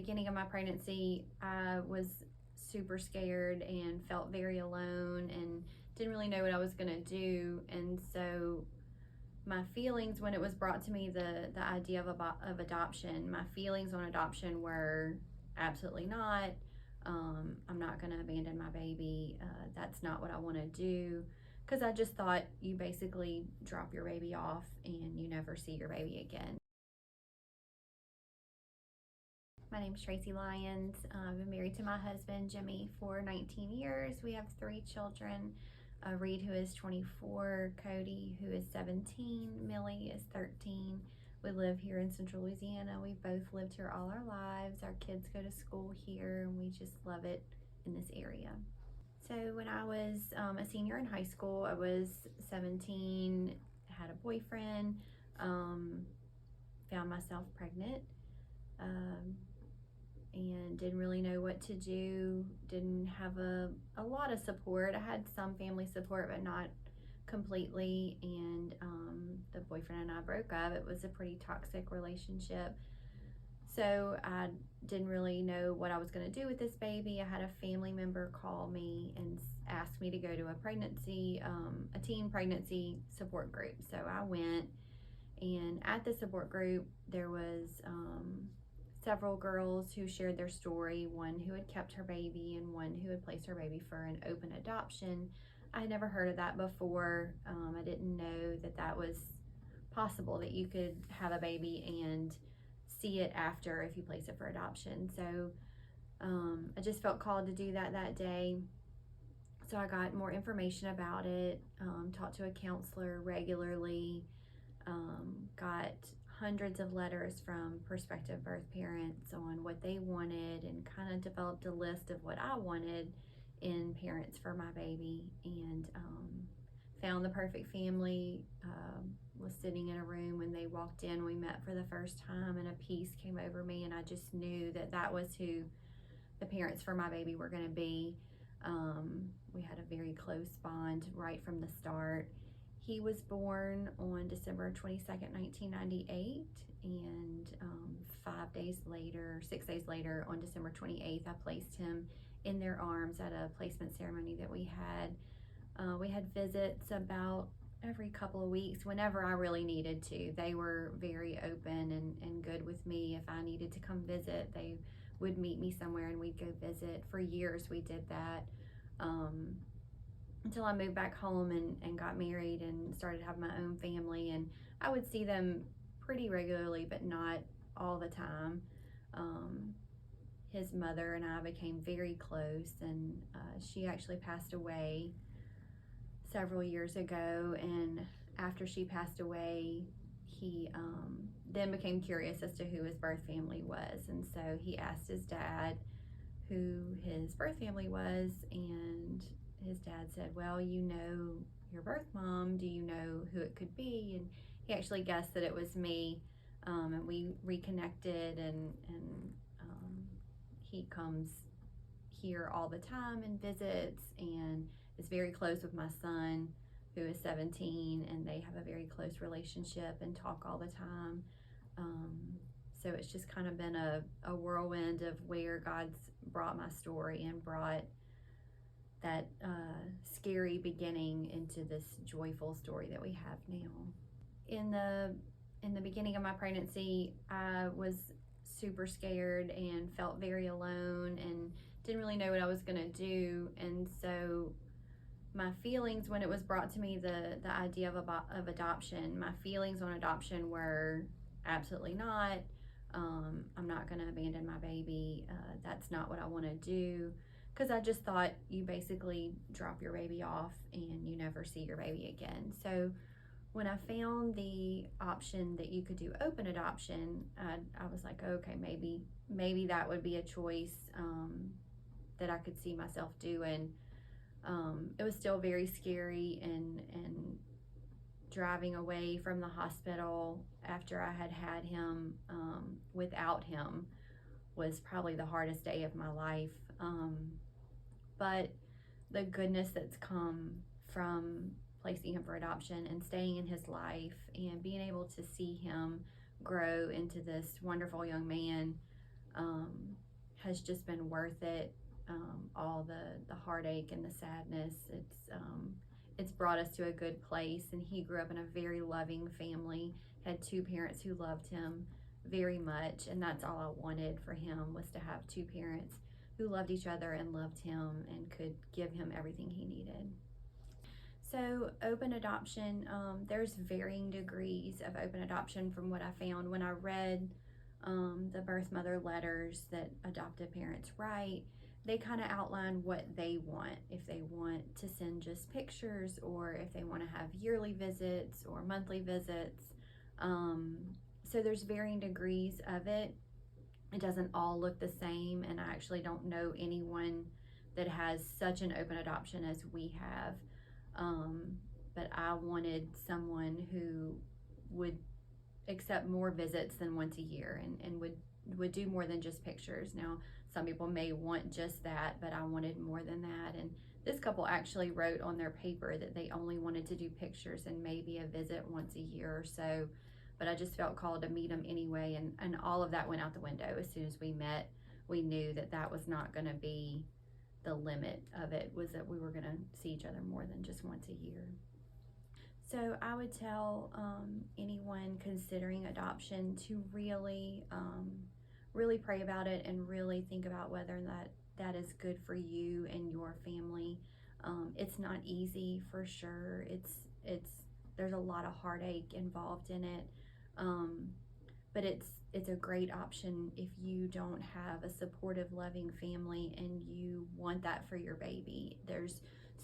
beginning of my pregnancy, I was super scared and felt very alone and didn't really know what I was going to do. And so my feelings when it was brought to me, the idea of adoption, my feelings on adoption were absolutely not. I'm not going to abandon my baby. That's not what I want to do. Because I just thought you basically drop your baby off and you never see your baby again. My name's Tracy Lyons. I've been married to my husband, Jimmy, for 19 years. We have 3 children. Reed, who is 24, Cody, who is 17, Millie is 13. We live here in Central Louisiana. We've both lived here all our lives. Our kids go to school here, and we just love it in this area. So when I was a senior in high school, I was 17, had a boyfriend, found myself pregnant, and didn't really know what to do. Didn't have a lot of support. I had some family support, but not completely. And the boyfriend and I broke up. It was a pretty toxic relationship. So I didn't really know what I was going to do with this baby. I had a family member call me and asked me to go to a teen pregnancy support group. So I went, and at the support group, there was several girls who shared their story, one who had kept her baby and one who had placed her baby for an open adoption. I had never heard of that before. I didn't know that that was possible, that you could have a baby and see it after if you place it for adoption. So I just felt called to do that day. So I got more information about it, talked to a counselor regularly, got hundreds of letters from prospective birth parents on what they wanted, and kind of developed a list of what I wanted in parents for my baby, and found the perfect family. Was sitting in a room when they walked in. We met for the first time, and a peace came over me, and I just knew that that was who the parents for my baby were going to be. We had a very close bond right from the start. He was born on December 22nd, 1998, and 6 days later, on December 28th, I placed him in their arms at a placement ceremony that we had. We had visits about every couple of weeks whenever I really needed to. They were very open and good with me. If I needed to come visit, they would meet me somewhere and we'd go visit. For years we did that. Until I moved back home and got married and started having my own family, and I would see them pretty regularly, but not all the time. His mother and I became very close, and she actually passed away several years ago, and after she passed away, he then became curious as to who his birth family was, and so he asked his dad who his birth family was, and his dad said, well, you know your birth mom, do you know who it could be? And he actually guessed that it was me, and we reconnected, and he comes here all the time and visits, and is very close with my son, who is 17, and they have a very close relationship and talk all the time. So it's just kind of been a whirlwind of where God's brought my story and brought that scary beginning into this joyful story that we have now. In the beginning of my pregnancy, I was super scared and felt very alone and didn't really know what I was going to do. And so my feelings when it was brought to me, the idea of adoption, my feelings on adoption were absolutely not. I'm not going to abandon my baby. That's not what I want to do. Because I just thought you basically drop your baby off and you never see your baby again. So when I found the option that you could do open adoption, I was like, okay, maybe that would be a choice that I could see myself doing. It was still very scary, and driving away from the hospital after I had him without him was probably the hardest day of my life. But the goodness that's come from placing him for adoption and staying in his life and being able to see him grow into this wonderful young man has just been worth it. All the heartache and the sadness, it's brought us to a good place. And he grew up in a very loving family, had two parents who loved him very much, and that's all I wanted for him, was to have two parents who loved each other and loved him and could give him everything he needed. So open adoption, there's varying degrees of open adoption from what I found when I read the birth mother letters that adoptive parents write. They kind of outline what they want, if they want to send just pictures, or if they want to have yearly visits or monthly visits. So there's varying degrees of it. It doesn't all look the same, and I actually don't know anyone that has such an open adoption as we have. But I wanted someone who would accept more visits than once a year, and would do more than just pictures. Now, some people may want just that, but I wanted more than that. And this couple actually wrote on their paper that they only wanted to do pictures and maybe a visit once a year or so. But I just felt called to meet them anyway, and all of that went out the window. As soon as we met, we knew that that was not going to be the limit of it, was that we were going to see each other more than just once a year. So I would tell anyone considering adoption to really pray about it, and really think about whether that is good for you and your family. It's not easy, for sure. There's a lot of heartache involved in it, but it's a great option if you don't have a supportive, loving family and you want that for your baby. There's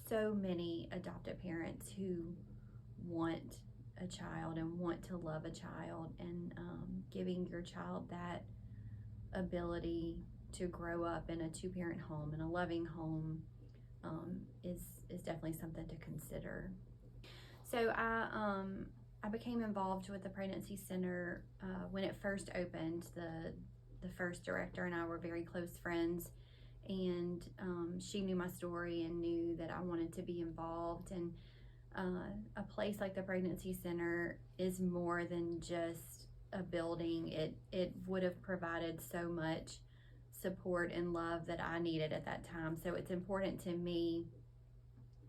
so many adoptive parents who want a child and want to love a child, and giving your child that ability to grow up in a two-parent home, in a loving home, is definitely something to consider. So I became involved with the pregnancy center when it first opened. The first director and I were very close friends, and she knew my story and knew that I wanted to be involved. And a place like the pregnancy center is more than just a building. It would have provided so much support and love that I needed at that time. So it's important to me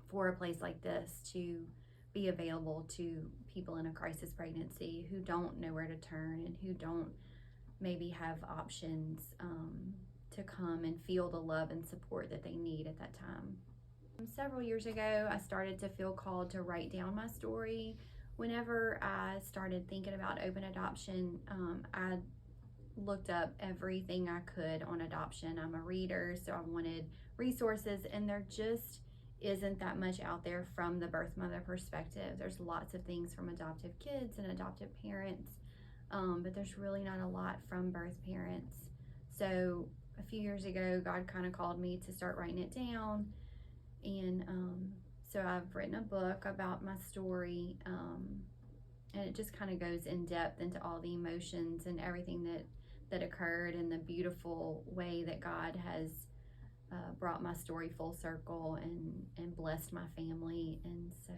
for a place like this to be available to people in a crisis pregnancy who don't know where to turn, and who don't maybe have options to come and feel the love and support that they need at that time. Several years ago, I started to feel called to write down my story. Whenever I started thinking about open adoption, I looked up everything I could on adoption. I'm a reader, so I wanted resources, and there just isn't that much out there from the birth mother perspective. There's lots of things from adoptive kids and adoptive parents, but there's really not a lot from birth parents. So a few years ago, God kind of called me to start writing it down. And so I've written a book about my story, and it just kind of goes in depth into all the emotions and everything that occurred, and the beautiful way that God has brought my story full circle and blessed my family. And so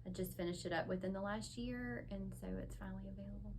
I just finished it up within the last year, and so it's finally available.